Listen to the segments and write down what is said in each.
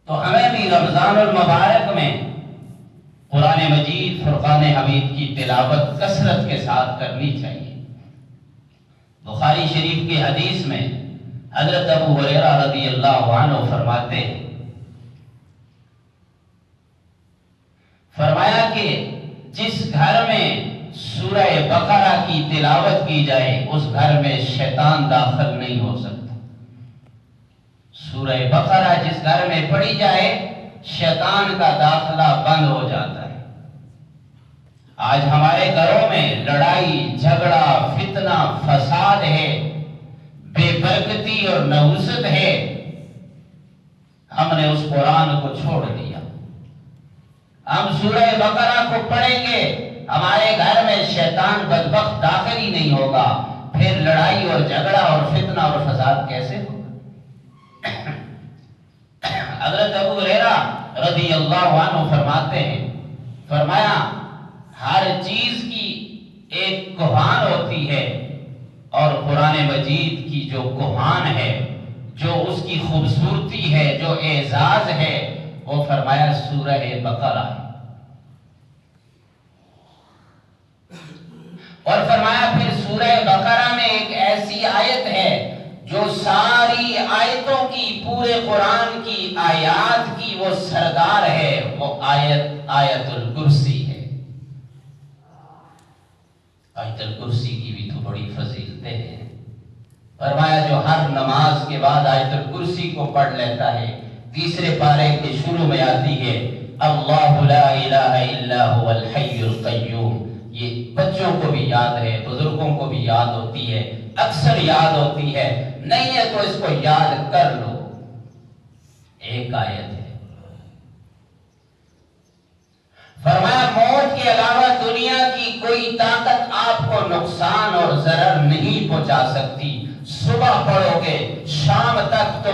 تو ہمیں بھی رمضان المبارک میں قرآن مجید فرقان حمید کی تلاوت کثرت کے ساتھ کرنی چاہیے۔ بخاری شریف کی حدیث میں حضرت ابو ہریرہ رضی اللہ عنہ فرماتے ہیں، فرمایا کہ جس گھر میں سورہ بقرہ کی تلاوت کی جائے اس گھر میں شیطان داخل نہیں ہو سکتا۔ سورہ بقرہ جس گھر میں پڑھی جائے شیطان کا داخلہ بند ہو جاتا ہے۔ آج ہمارے گھروں میں لڑائی جھگڑا فتنہ فساد ہے، بے برکتی اور نحوست ہے۔ ہم نے اس قرآن کو چھوڑ دیا۔ ہم سورہ بقرہ کو پڑھیں گے، ہمارے گھر میں شیطان بدبخت داخل ہی نہیں ہوگا، پھر لڑائی اور جھگڑا اور فتنہ اور فساد کیسے ہوگا؟ حضرت ابو ہریرہ رضی اللہ عنہ فرماتے ہیں، فرمایا ہر چیز کی ایک کوہان ہوتی ہے، اور قرآن مجید کی جو کوہان ہے، جو اس کی خوبصورتی ہے، جو اعزاز ہے، وہ فرمایا سورہ بقرہ ہے۔ اور فرمایا پھر سورہ بقرہ میں ایک ایسی آیت ہے جو ساری آیتوں کی، پورے قرآن کی آیات کی وہ سردار ہے، وہ آیت الکرسی ہے۔ آیت الکرسی کی بھی تو بڑی فضیلتیں ہیں۔ فرمایا جو ہر نماز کے بعد آیت الکرسی کو پڑھ لیتا ہے، تیسرے پارے کے شروع میں آتی ہے اللہ لا الہ الا هو الحی القیوم۔ یہ بچوں کو بھی یاد ہے، بزرگوں کو بھی یاد ہوتی ہے، اکثر یاد ہوتی ہے، نہیں ہے تو اس کو یاد کر لو۔ ایک آیت ہے۔ فرمایا موت کے علاوہ دنیا کی کوئی طاقت آپ کو نقصان اور ضرر نہیں پہنچا سکتی۔ صبح پڑھو گے، شام تک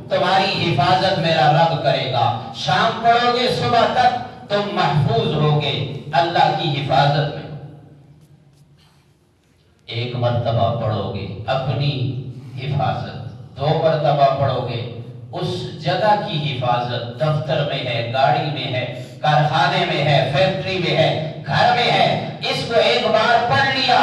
تمہاری حفاظت میرا رب کرے گا۔ شام پڑھو گے، صبح تک تم محفوظ ہوگے اللہ کی حفاظت میں۔ ایک مرتبہ پڑھو گے اپنی حفاظت، 2 مرتبہ پڑھو گے اس جگہ کی حفاظت، دفتر میں ہے، گاڑی میں ہے، کارخانے میں ہے، فیکٹری میں ہے، گھر میں ہے۔ اس کو ایک بار پڑھ لیا،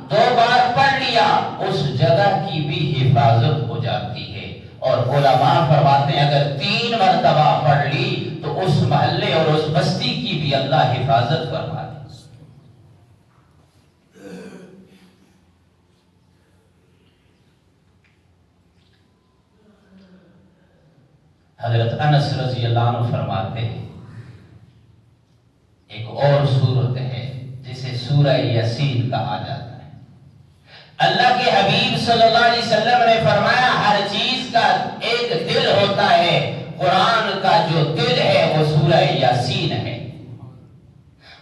2 بار پڑھ لیا، اس جگہ کی بھی حفاظت ہو جاتی ہے۔ اور علماء فرماتے ہیں اگر 3 مرتبہ پڑھ لی تو اس محلے اور اس بستی کی بھی اللہ حفاظت فرما دے۔ حضرت انس رضی اللہ عنہ فرماتے ہیں ایک اور سورت ہے جسے سورہ یاسین کہا جاتا ہے۔ اللہ کے حبیب صلی اللہ علیہ وسلم نے فرمایا ہر چیز کا ایک دل ہوتا ہے، قرآن کا جو دل ہے وہ سورہ یاسین ہے۔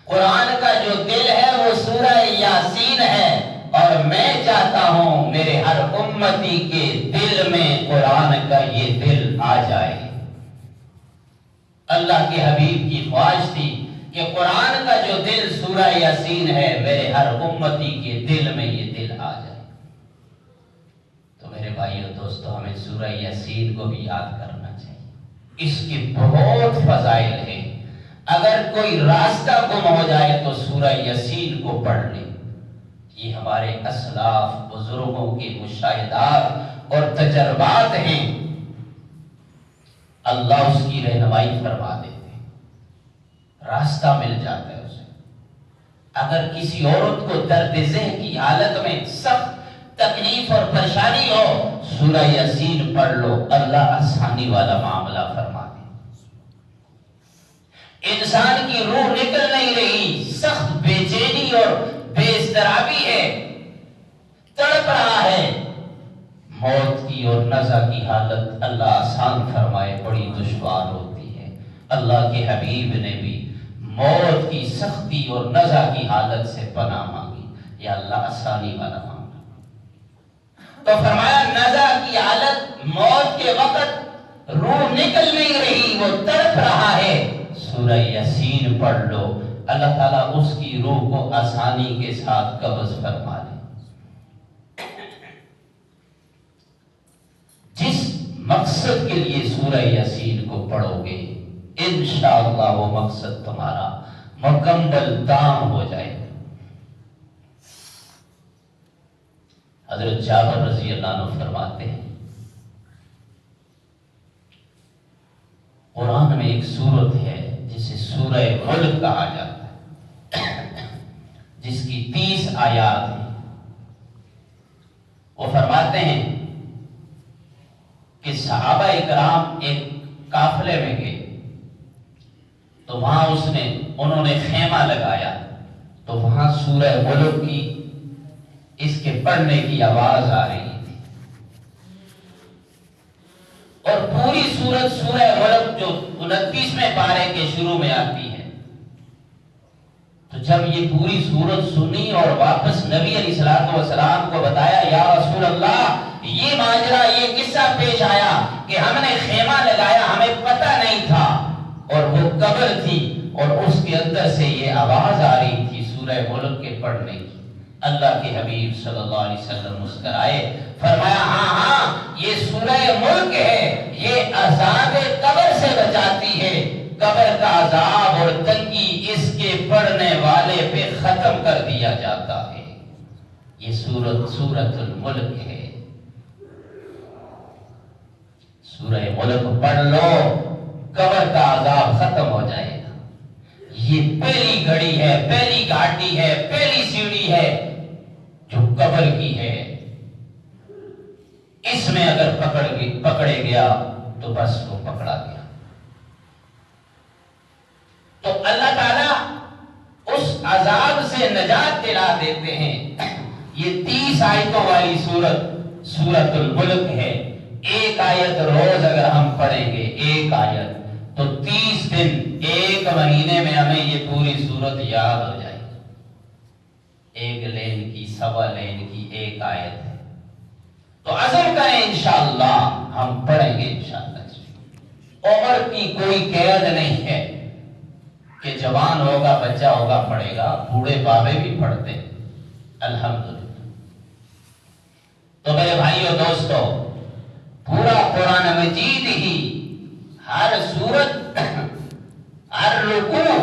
قرآن کا جو دل ہے وہ سورہ یاسین ہے، اور میں چاہتا ہوں میرے ہر امتی کے دل میں قرآن کا یہ دل آ جائے۔ اللہ کے حبیب کی خواہش تھی کہ قرآن کا جو دل سورہ یاسین ہے میرے ہر امتی کے دل میں یہ دل آ جائے۔ تو میرے بھائیو دوستو ہمیں سورہ یاسین کو بھی یاد کرنا چاہیے، اس کے بہت فضائل ہیں۔ اگر کوئی راستہ گم ہو جائے تو سورہ یاسین کو پڑھ لیں۔ یہ ہمارے اسلاف بزرگوں کے مشاہدات اور تجربات ہیں، اللہ اس کی رہنمائی فرما دیتے ہیں، راستہ مل جاتا ہے اسے۔ اگر کسی عورت کو درد ذہن کی حالت میں سخت تکلیف اور پریشانی ہو، سورہ یاسین پڑھ لو، اللہ آسانی والا معاملہ فرما دے۔ انسان کی روح نکل نہیں رہی، سخت بے چینی اور بے اضطرابی ہے، تڑپ رہا ہے، موت کی اور نزع کی حالت اللہ آسان فرمائے، بڑی دشوار ہوتی ہے۔ اللہ کے حبیب نے بھی موت کی سختی اور نزع کی حالت سے پناہ مانگی، یا اللہ آسانی والا معاملہ۔ تو فرمایا نزع کی حالت، موت کے وقت روح نکل نہیں رہی، وہ تڑپ رہا ہے، سورہ یاسین پڑھ لو، اللہ تعالیٰ اس کی روح کو آسانی کے ساتھ قبض فرما لے۔ جس مقصد مقصد کے لیے سورہ یاسین کو پڑھو گے انشاءاللہ وہ مقصد تمہارا مکمل تام ہو جائے گا۔ حضرت جابر رضی اللہ عنہ فرماتے ہیں قرآن میں ایک سورت ہے جسے سورہ ملک کہا جاتا ہے، جس کی 30 آیات ہیں۔ وہ فرماتے ہیں کہ صحابہ اکرام ایک قافلے میں گئے تو وہاں انہوں نے خیمہ لگایا، تو وہاں سورہ ملک کی اس کے پڑھنے کی آواز آ رہی تھی، اور پوری سورت سورہ ملک جو 29ویں پارے کے شروع میں آتی ہے۔ تو جب یہ پوری سورت سنی اور واپس نبی علیہ السلام کو بتایا، یا رسول اللہ یہ ماجرا، یہ قصہ پیش آیا کہ ہم نے خیمہ لگایا، ہمیں پتہ نہیں تھا، اور وہ قبر تھی اور اس کے اندر سے یہ آواز آ رہی تھی سورہ ملک کے پڑھنے کی۔ اللہ کے حبیب صلی اللہ علیہ وسلم مسکرائے، فرمایا ہاں یہ سورہ ملک ہے، یہ عذاب قبر سے بچاتی ہے، قبر کا عذاب اور تنگی اس کے پڑھنے والے پہ ختم کر دیا جاتا ہے۔ یہ سورۃ الملک ہے۔ سورہ ملک پڑھ لو، قبر کا عذاب ختم ہو جائے گا۔ یہ پہلی گھڑی ہے، پہلی گھاٹی ہے، پہلی سیڑھی ہے جو قبر کی ہے۔ اس میں اگر پکڑے گیا تو بس وہ پکڑا گیا۔ تو اللہ تعالیٰ اس عذاب سے نجات دلا دیتے ہیں۔ یہ 30 آیتوں والی سورۃ الملک ہے۔ ایک آیت روز اگر ہم پڑھیں گے، ایک آیت، تو 30 دن، ایک مہینے میں ہمیں یہ پوری سورت یاد ہو جائے گی۔ ایک لین کی، سوا لین کی ایک آیت ہے۔ تو عزم کریں انشاءاللہ ہم پڑھیں گے انشاءاللہ۔ عمر کی کوئی قید نہیں ہے کہ جوان ہوگا، بچہ ہوگا پڑھے گا، بوڑھے بابے بھی پڑھتے ہیں الحمدللہ۔ تو میرے بھائیو دوستو، پورا قرآن مجید ہی ہر سورت، ہر رکوع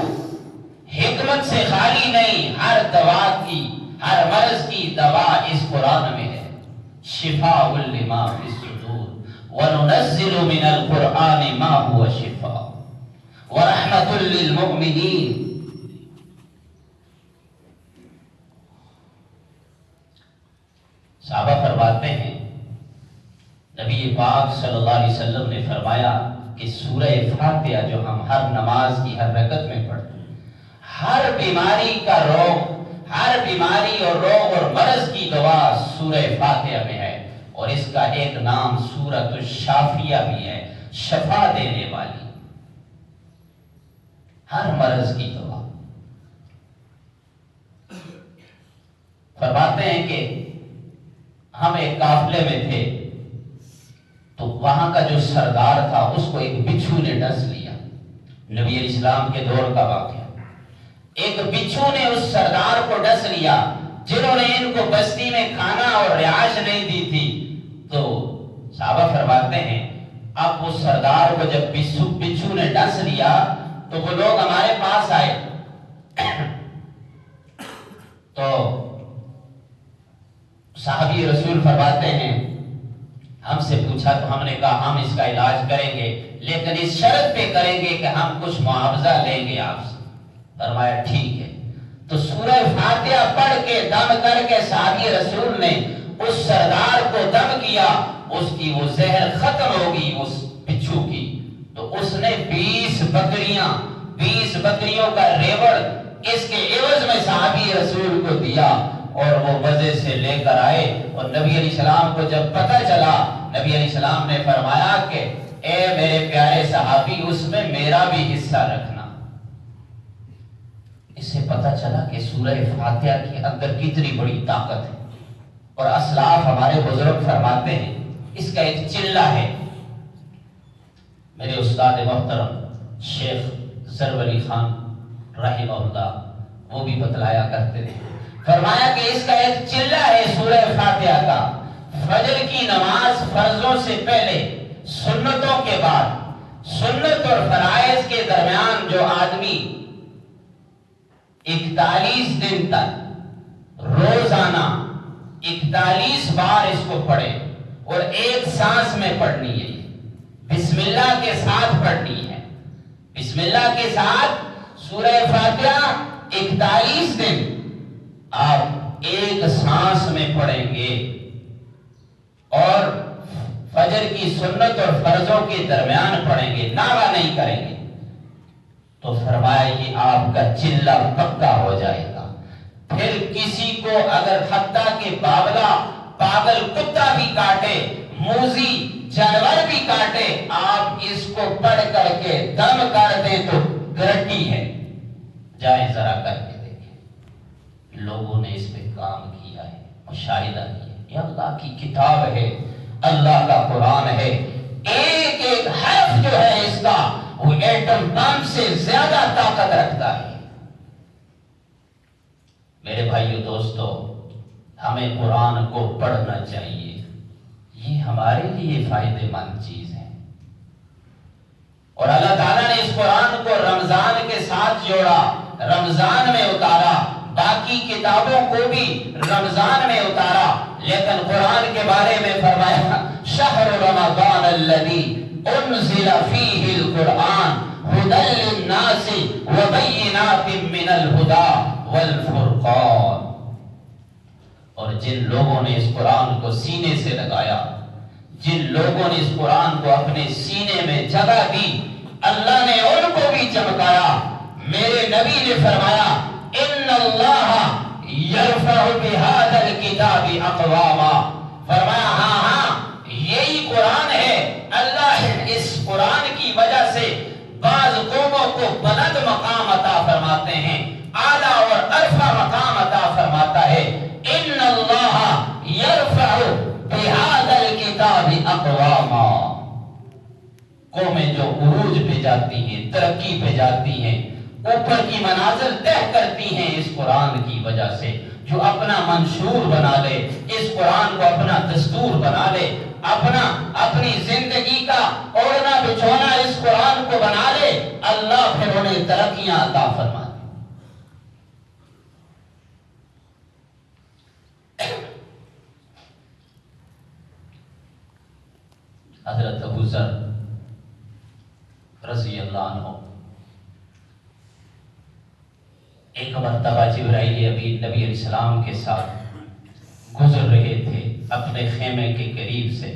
حکمت سے خالی نہیں، ہر دوا کی، ہر مرض کی دوا اس قرآن میں ہے۔ شفاء لما فی الصدور وننزل من القرآن ما هو شفاء ورحمة للمؤمنین۔ صحابہ فرماتے ہیں نبی پاک صلی اللہ علیہ وسلم نے فرمایا کہ سورہ فاتحہ جو ہم ہر نماز کی ہر رکعت میں پڑھتے ہیں، ہر بیماری کا روگ، ہر بیماری اور روگ اور مرض کی دوا سورہ فاتحہ میں ہے، اور اس کا ایک نام سورۃ الشافیہ بھی ہے، شفا دینے والی، ہر مرض کی دوا۔ فرماتے ہیں کہ ہم ایک قافلے میں تھے تو وہاں کا جو سردار تھا اس کو ایک بچھو نے ڈس لیا۔ نبی علیہ السلام کے دور کا واقعہ، ایک بچھو نے اس سردار کو ڈس لیا، جنہوں نے ان کو بستی میں کھانا اور رہائش نہیں دی تھی۔ تو صحابہ فرماتے ہیں اب وہ سردار کو جب بچھو نے ڈس لیا تو وہ لوگ ہمارے پاس آئے، تو صحابی رسول فرماتے ہیں ہم سے پوچھا تو ہم نے کہا ہم اس کا علاج کریں گے، لیکن اس شرط پہ کریں گے کہ ہم کچھ معاوضہ لیں گے آپ سے۔ فرمایا ٹھیک ہے۔ تو سورہ فاتحہ پڑھ کے دم کر کے صحابی رسول نے اس سردار کو دم کیا، اس کی وہ زہر ختم ہوگی اس بچھو کی۔ تو اس نے 20 بکریوں کا ریوڑ اس کے عوض میں صحابی رسول کو دیا، اور وہ مزے سے لے کر آئے، اور نبی علیہ السلام کو جب پتہ چلا، نبی علیہ السلام نے فرمایا کہ اے میرے پیارے صحابی اس میں میرا بھی حصہ رکھنا۔ اس سے پتہ چلا کہ سورہ فاتحہ کے اندر کتنی بڑی طاقت ہے، اور اسلاف ہمارے بزرگ فرماتے ہیں اس کا ایک چلہ ہے۔ میرے استاد محترم شیخ ظفر علی خان رحمہ اللہ وہ بھی بتلایا کرتے تھے، فرمایا کہ اس کا ایک چلہ ہے سورہ فاتحہ کا۔ فجر کی نماز فرضوں سے پہلے سنتوں کے بعد سنت اور فرائض کے درمیان جو آدمی 41 دن تک روزانہ 41 بار اس کو پڑھے اور ایک سانس میں پڑھنی ہے، بسم اللہ کے ساتھ پڑھنی ہے، بسم اللہ کے ساتھ سورہ فاتحہ 41 دن آپ ایک سانس میں پڑھیں گے اور فجر کی سنت اور فرضوں کے درمیان پڑھیں گے، ناغہ نہیں کریں گے، تو فرمایا یہ آپ کا چلہ پکا ہو جائے گا۔ پھر کسی کو اگر حتیٰ کہ باولا پاگل کتا بھی کاٹے، موذی جانور بھی کاٹے، آپ اس کو پڑھ کر کے دم کر دیں تو گارنٹی ہے۔ جائیں ذرا کر کے دیکھیں، لوگوں نے اس پہ کام کیا ہے، مشاہدہ کیا، یہ اللہ کی کتاب ہے، اللہ کا قرآن ہے، ایک ایک حرف جو ہے اس کا وہ ایٹم بم سے زیادہ طاقت رکھتا ہے۔ میرے بھائیو دوستو، ہمیں قرآن کو پڑھنا چاہیے، یہ ہمارے لیے فائدہ مند چیز ہے، اور اللہ تعالیٰ نے اس قرآن کو رمضان کے ساتھ جوڑا، رمضان میں اتارا، باقی کتابوں کو بھی رمضان میں اتارا، لیکن قرآن کے بارے میں فرمایا شہر رمضان الذی انزل فیہ القرآن ھدی للناس وبینات من الھدی والفرقان۔ اور جن لوگوں نے اس قرآن کو سینے سے لگایا، جن لوگوں نے اس قرآن کو اپنے سینے میں جگہ دی، اللہ نے ان کو بھی چمکایا۔ میرے نبی نے فرمایا ان اللہ یرفع بہذا الکتاب اقواما، فرمایا ہاں یہی قرآن ہے، اللہ اس قرآن کی وجہ سے بعض قوموں کو بلند مقام عطا فرماتے ہیں، اعلیٰ اور عرفہ مقام عطا فرماتا ہے۔ ان اللہ یرفع بہذا الکتاب اقواما، قومیں جو عروج پہ جاتی ہیں، ترقی پہ جاتی ہیں، اوپر کی منازل طے کرتی ہیں اس قرآن کی وجہ سے، جو اپنا منشور بنا لے، اس قرآن کو اپنا دستور بنا لے، اپنی زندگی کا اوڑھنا بچھونا اس قرآن کو بنا لے، اللہ پھر انہیں ترقیاں عطا فرما دے۔ حضرت ابو ذر رضی اللہ عنہ ایک مرتبہ جبرائیل امین نبی علیہ السلام کے ساتھ گزر رہے تھے اپنے خیمے کے قریب سے،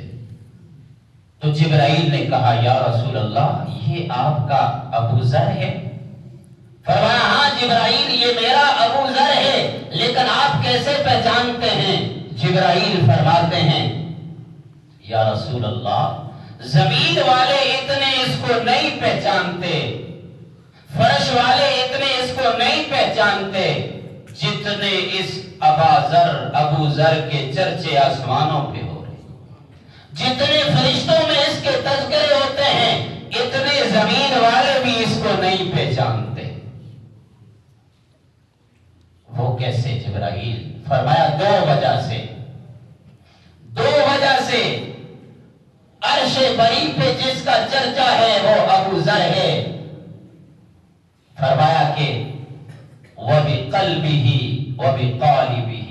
تو جبرائیل نے کہا یا رسول اللہ یہ آپ کا ابو ذر ہے؟ فرمایا ہاں جبرائیل یہ میرا ابو ذر ہے، لیکن آپ کیسے پہچانتے ہیں؟ جبرائیل فرماتے ہیں یا رسول اللہ زمین والے اتنے اس کو نہیں پہچانتے، فرش والے اتنے اس کو نہیں پہچانتے جتنے اس ابو ذر کے چرچے آسمانوں پہ ہو رہے، جتنے فرشتوں میں اس کے تذکرے ہوتے ہیں اتنے زمین والے بھی اس کو نہیں پہچانتے۔ وہ کیسے جبرائیل؟ فرمایا دو وجہ سے، عرش بری پہ جس کا چرچا ہے وہ ابو ذر ہے، فرمایا کہ وَبِقَلْبِهِ وَبِقَالِبِهِ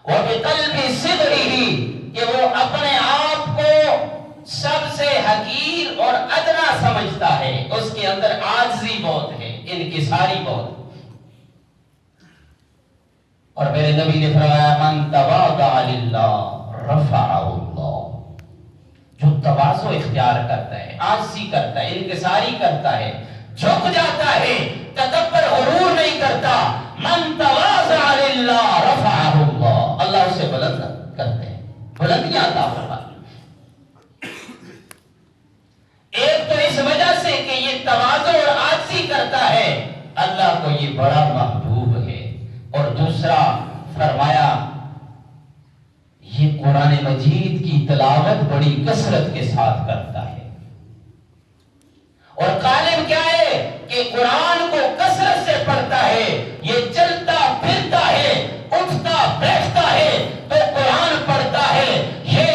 وَبِقَلْبِ صِغْرِهِ، کہ وہ اپنے آپ کو سب سے حقیر اور ادنا سمجھتا ہے، اس کے اندر عاجزی بہت ہے، انکساری بہت ہے۔ اور میرے نبی نے فرمایا من تواضع للہ رفعہ اللہ، جو تواضع اختیار کرتا ہے، عاجزی کرتا ہے، انکساری کرتا ہے، جھک جاتا ہے، تکبر غرور نہیں کرتا، من تواضع للہ رفعہ اللہ، اللہ اسے بلند کرتے ہیں، بلندیاں عطا فرماتے ہیں۔ ایک تو اس وجہ سے کہ یہ تواضع اور عاجزی کرتا ہے، اللہ کو یہ بڑا محبوب ہے، اور دوسرا فرمایا یہ قرآن مجید کی تلاوت بڑی کثرت کے ساتھ کرتا ہے، اور غالب کیا ہے کہ قرآن کو کثرت سے پڑھتا ہے، یہ چلتا پھرتا ہے، اٹھتا بیٹھتا ہے تو قرآن پڑھتا ہے، یہ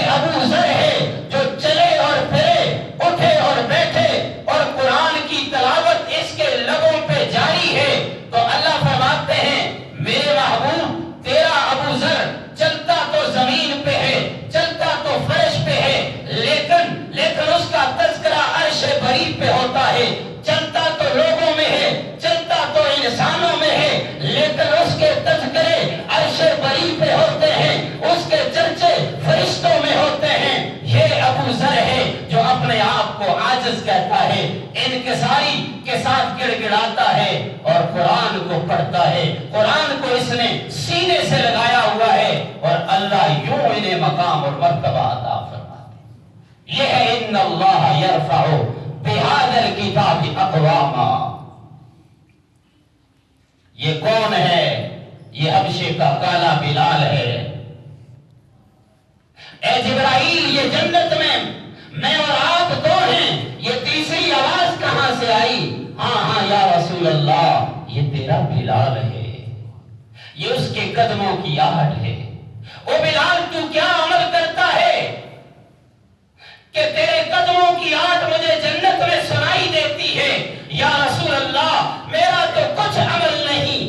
ہے انکساری کے ساتھ گڑ گڑاتا ہے اور قرآن کو پڑھتا ہے. قرآن کو اس نے سینے سے لگایا ہوا ہے اور اللہ یوں انہیں مقام اور مرتبہ عطا فرماتے. یہ ہے ان اللہ یرفع بہذا الکتاب اقواما. یہ کون ہے؟ یہ حبشے کا کالا بلال ہے. اے جبرائیل، یہ جنت میں اور آپ دو ہیں، یہ تیسری آواز کہاں سے آئی؟ ہاں یا رسول اللہ، یہ تیرا بلال ہے، یہ اس کے قدموں کی آہٹ ہے. او بلال، تو کیا عمل کرتا ہے کہ تیرے قدموں کی آہٹ مجھے جنت میں سنائی دیتی ہے؟ یا رسول اللہ، میرا تو کچھ عمل نہیں،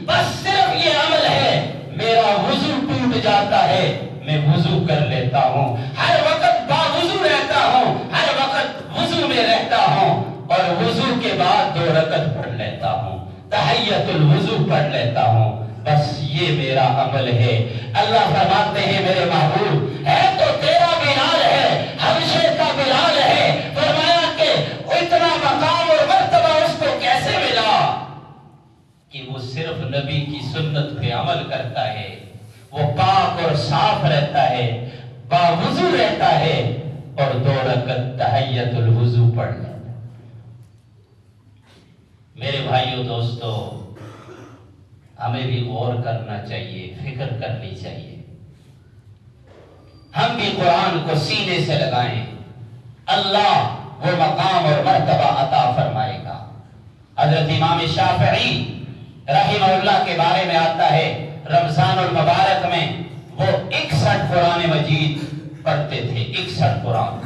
بس صرف یہ عمل ہے، میرا وضو ٹوٹ جاتا ہے، میں وضو کر لیتا ہوں، ہر وقت باوضو رہتا ہوں، ہر وقت وضو میں رہتا ہوں، اور وضو کے بعد 2 رکعت پڑھ لیتا ہوں، تحیۃ الوضو پڑھ لیتا ہوں، بس یہ میرا عمل ہے. اللہ فرماتے ہیں میرے محبوب ہے تو تیرا بلال ہے، حبشے کا بلال ہے. فرمایا کہ اتنا مقام اور مرتبہ اس کو کیسے ملا کہ وہ صرف نبی کی سنت پہ عمل کرتا ہے، وہ پاک اور صاف رہتا ہے، باوضو رہتا ہے اور 2 رکعت تحیۃ الوضو پڑھ لیتا ہے. میرے بھائیوں دوستو، ہمیں بھی غور کرنا چاہیے، فکر کرنی چاہیے. ہم بھی قرآن کو سینے سے لگائیں، اللہ وہ مقام اور مرتبہ عطا فرمائے گا. حضرت امام شافعی رحمہ اللہ کے بارے میں آتا ہے، رمضان المبارک میں وہ 61 قرآن مجید پڑھتے تھے. 61 قرآن.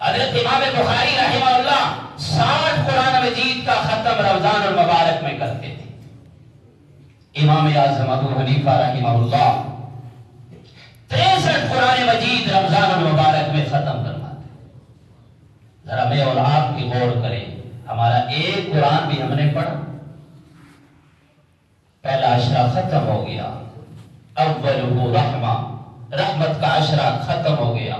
حضرت امام بخاری رحمہ اللہ 60 قرآن مجید کا ختم رمضان المبارک میں کرتے تھے. امام اعظم ابو حنیفہ رحمہ اللہ 63 قرآن مجید رمضان المبارک میں ختم کرواتے. ذرا میں اور آپ کی غور کریں، ہمارا ایک قرآن بھی ہم نے پڑھا؟ پہلا عشرہ ختم ہو گیا، اولہ رحمہ، رحمت کا عشرہ ختم ہو گیا،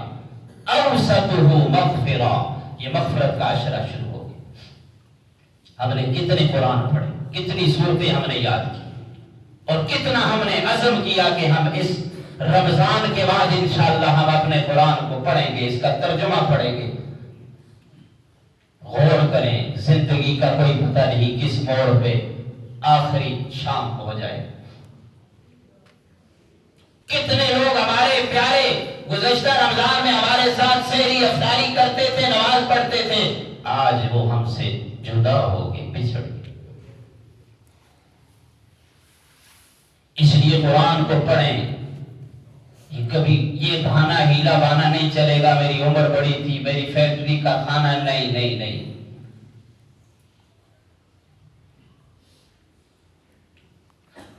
اوسطہ مغفرہ، یہ مغفرت کا عشرہ شروع ہو گیا. ہم نے کتنے قرآن پڑھے، کتنی صورتیں ہم نے یاد کی، اور کتنا ہم نے عزم کیا کہ ہم اس رمضان کے بعد انشاءاللہ ہم اپنے قرآن کو پڑھیں گے، اس کا ترجمہ پڑھیں گے. غور کریں، زندگی کا کوئی پتہ نہیں کس موڑ پہ آخری شام ہو جائے. کتنے لوگ ہمارے پیارے گزشتہ رمضان میں ہمارے ساتھ سحری افطاری کرتے تھے، نماز پڑھتے تھے، آج وہ ہم سے جدا ہو گئے، بچھڑ گئے. اس لیے قرآن کو پڑھیں. کبھی یہ بہانہ ہیلا بہانہ نہیں چلے گا، میری عمر بڑی تھی، میری فیکٹری کا کھانا نہیں.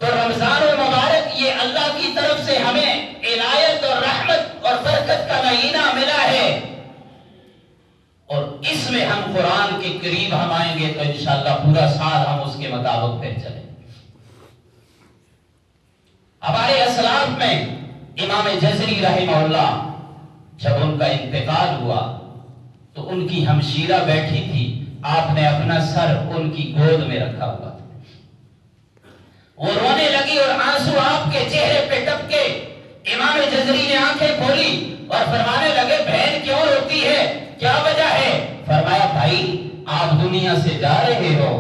تو رمضان المبارک یہ اللہ کی طرف سے ہمیں عنایت اور رحمت اور برکت کا مہینہ ملا ہے، اور اس میں ہم قرآن کے قریب ہم آئیں گے تو انشاءاللہ پورا سال ہم اس کے مطابق پھر چلیں. ہمارے اسلاف میں امام جزری رحمہ اللہ جب ان کا انتقال ہوا تو ان کی ہمشیرہ بیٹھی تھی، آپ نے اپنا سر ان کی گود میں رکھا ہوا تھا. وہ رونے لگی اور آنسو آپ کے چہرے پہ ٹپکے. امام جزری نے آنکھیں کھولی اور فرمانے لگے، بہن کیوں روتی ہے، کیا وجہ ہے؟ فرمایا، بھائی آپ دنیا سے جا رہے ہو،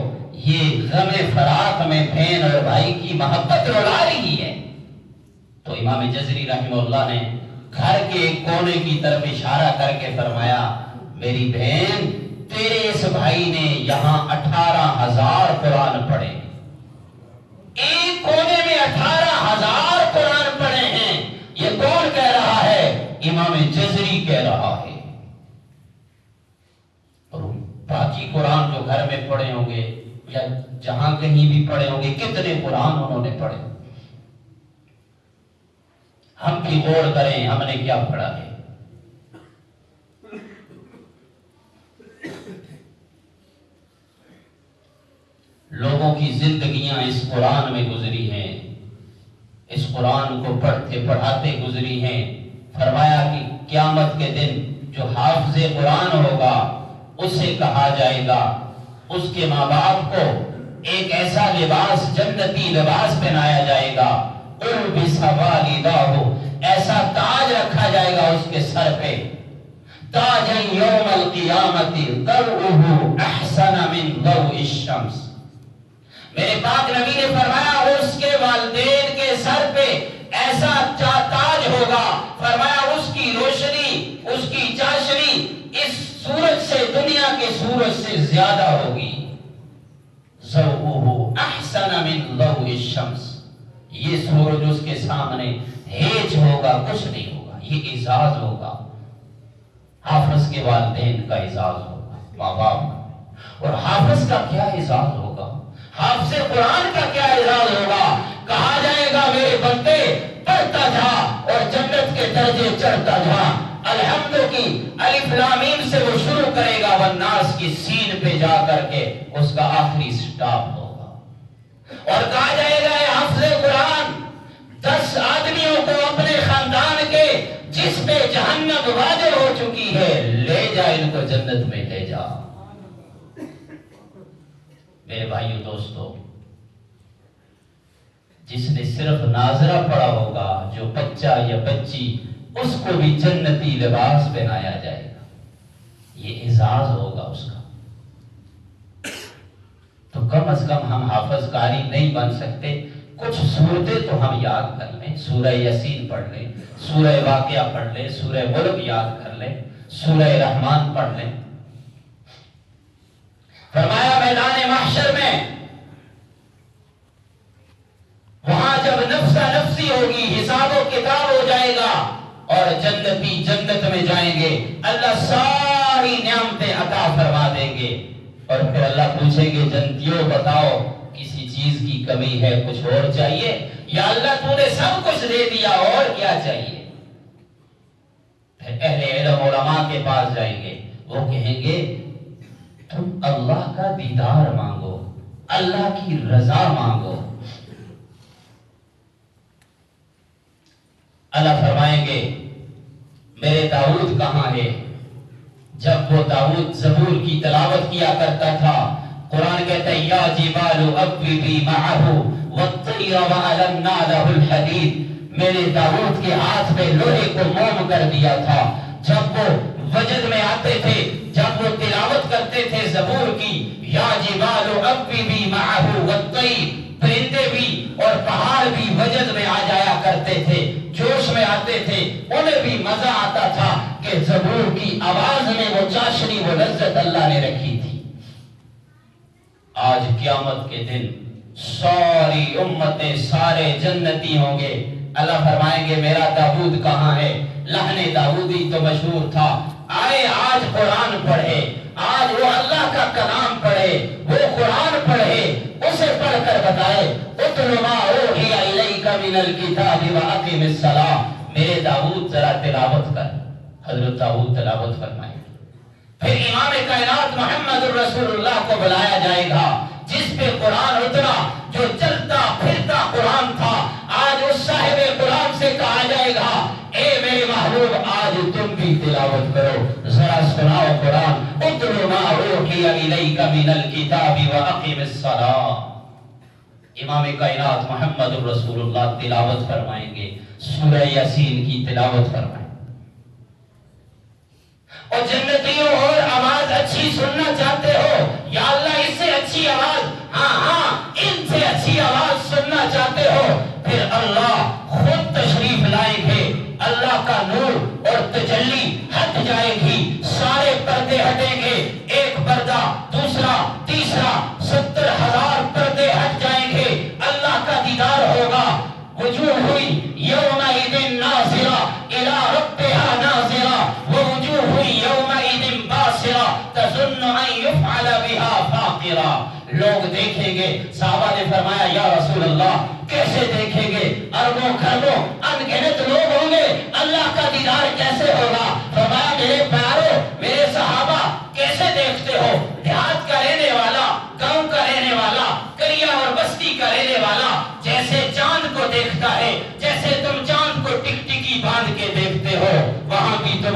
یہ غم فراق میں بہن اور بھائی کی محبت رلا رہی ہے. تو امام جزری رحمہ اللہ نے گھر کے ایک کونے کی طرف اشارہ کر کے فرمایا، میری بہن، تیرے اس بھائی نے یہاں 18,000 قرآن پڑھے، ایک کونے میں 18,000 قرآن پڑھے ہیں. یہ کون کہہ رہا ہے؟ امام جزری کہہ رہا ہے. اور باقی قرآن جو گھر میں پڑھے ہوں گے یا جہاں کہیں بھی پڑھے ہوں گے، کتنے قرآن انہوں نے پڑھے. ہم بھی غور کریں ہم نے کیا پڑھا ہے. لوگوں کی زندگیاں اس قرآن میں گزری ہیں، اس قرآن کو پڑھتے پڑھاتے گزری ہیں. فرمایا کہ قیامت کے دن جو حافظ قرآن ہوگا اسے کہا جائے گا، اس کے ماں باپ کو ایک ایسا لباس، جنتی لباس پہنایا جائے گا، البس والداہ، ایسا تاج رکھا جائے گا اس کے سر پہ، تاج یوم القیامت ضوءہ احسن من ضوء الشمس۔ میرے پاک نبی نے فرمایا اس کے والدین کے سر پہ ایسا تاج ہوگا، فرمایا اس کی روشنی، اس کی چاشنی اس سورج سے، دنیا کے سورج سے زیادہ ہوگی۔ ضوءہ احسن من ضوء الشمس، یہ سورج اس کے سامنے ہیج ہوگا، کچھ نہیں ہوگا، یہ اعزاز ہوگا۔ حافظ کے والدین کا اعزاز ہوگا، ماں باپ کا، اور حافظ کا کیا اعزاز ہوگا، حافظ قرآن کا کیا اعزاز ہوگا۔ کہا جائے گا میرے بندے پڑھتا جا اور جنت کے درجے چڑھتا جا، الحمد کی الف لام میم سے وہ شروع کرے گا، والناس کی سین پہ جا کر کے اس کا آخری سٹاپ ہوگا۔ اور کہا جائے گا اے حافظ قرآن، 10 آدمیوں کو اپنے خاندان کے جس پہ جہنم واجب ہو چکی ہے، لے جا ان کو جنت میں لے جا۔ میرے بھائیو دوستو، جس نے صرف ناظرہ پڑھا ہوگا، جو بچہ یا بچی، اس کو بھی جنتی لباس پہنایا جائے گا، یہ اعزاز ہوگا اس کا۔ تو کم از کم ہم حافظ قاری نہیں بن سکتے، کچھ سورتیں تو ہم یاد کر لیں، سورہ یاسین پڑھ لیں، سورہ واقعہ پڑھ لیں، سورہ ملک یاد کر لیں، سورہ رحمان پڑھ لیں۔ فرمایا میدان محشر میں وہاں جب نفسا نفسی ہوگی، حساب و کتاب ہو جائے گا اور جنتی جنت میں جائیں گے، اللہ ساری نعمتیں عطا فرما دیں گے، اور پھر اللہ پوچھیں گے جنتیوں بتاؤ کسی چیز کی کمی ہے، کچھ اور چاہیے؟ یا اللہ تو نے سب کچھ دے دیا، اور کیا چاہیے؟ پھر اہل علم علماء کے پاس جائیں گے، وہ کہیں گے تم اللہ کا دیدار مانگو، اللہ کی رضا مانگو۔ اللہ فرمائیں گے میرے داؤد کہاں ہے؟ جب وہ داؤد زبور کی تلاوت کیا کرتا تھا، قرآن کہتا ہے یا جبال اوبی معه والطیر وعلنا له الحدید، میرے داؤد کے ہاتھ میں لوہے کو موم کر دیا تھا۔ جب وہ وجد میں آتے تھے، جب وہ تلاوت کرتے تھے زبور کی، یا جبال اوبی معه والطیر، پرندے بھی اور پہاڑ بھی وجد میں آ جایا کرتے تھے، جوش میں آتے تھے، انہیں بھی مزہ آتا تھا کہ زبور کی آواز میں وہ چاشنی، وہ لذت اللہ نے رکھی تھی۔ آج قیامت کے دن ساری امتیں، سارے جنتی ہوں گے، اللہ فرمائیں گے میرا داؤد کہاں ہے؟ لہن داؤدی تو مشہور تھا، آئے آج قرآن پڑھے، آج وہ اللہ کا کلام پڑھے، وہ قرآن پڑھے، اسے پڑھ کر بتائے اتل ما اوحی الیک من الکتاب واقم الصلاۃ، میرے داؤد ذرا تلاوت کر۔ حضرت داؤد تلاوت فرمائے، پھر امام کائنات محمد الرسول اللہ کو بلایا جائے گا، جس پہ قرآن اترا، جو چلتا پھرتا قرآن تھا، آج اس صاحب قرآن سے کہا جائے گا اے میرے محبوب آج تم بھی تلاوت کرو، ذرا سناؤ قرآن، اتل ما اوحی الیک من الکتاب واقم الصلاۃ۔ امام کائنات محمد الرسول اللہ تلاوت فرمائیں گے، سورہ یاسین کی تلاوت فرمائیں۔ اور جنتیوں اور آواز اچھی سننا چاہتے ہو، یا اللہ اس سے اچھی آواز، ہاں ان سے اچھی آواز سننا چاہتے ہو، پھر اللہ خود تشریف لائیں گے، اللہ کا نور اور تجلی ہٹ جائے گی، سارے پردے ہٹیں گے، ایک پردہ، دوسرا، تیسرا، 70,000 پردے ہٹ جائیں گے، اللہ کا دیدار ہوگا۔ وجوہ یومئذ ناظرہ الی ربها ناظرہ ووجوہ یومئذ باسرہ تظن ان یفعل بها فاقرہ۔ لوگ دیکھیں گے، صحابہ نے فرمایا یا رسول اللہ کیسے دیکھیں گے؟ اربوں خربوں ان گنت لوگ ہوں گے، اللہ کا دیدار کیسے ہوگا؟ فرمایا میرے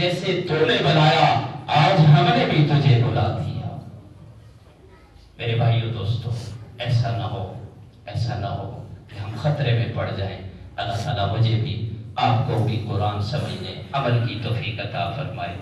جیسے تو نے بلایا آج ہم نے بھی تجھے بلا دیا۔ میرے بھائیو دوستو، ایسا نہ ہو کہ ہم خطرے میں پڑ جائیں۔ اللہ تعالیٰ مجھے بھی آپ کو بھی قرآن سمجھنے عمل کی توفیق عطا فرمائے۔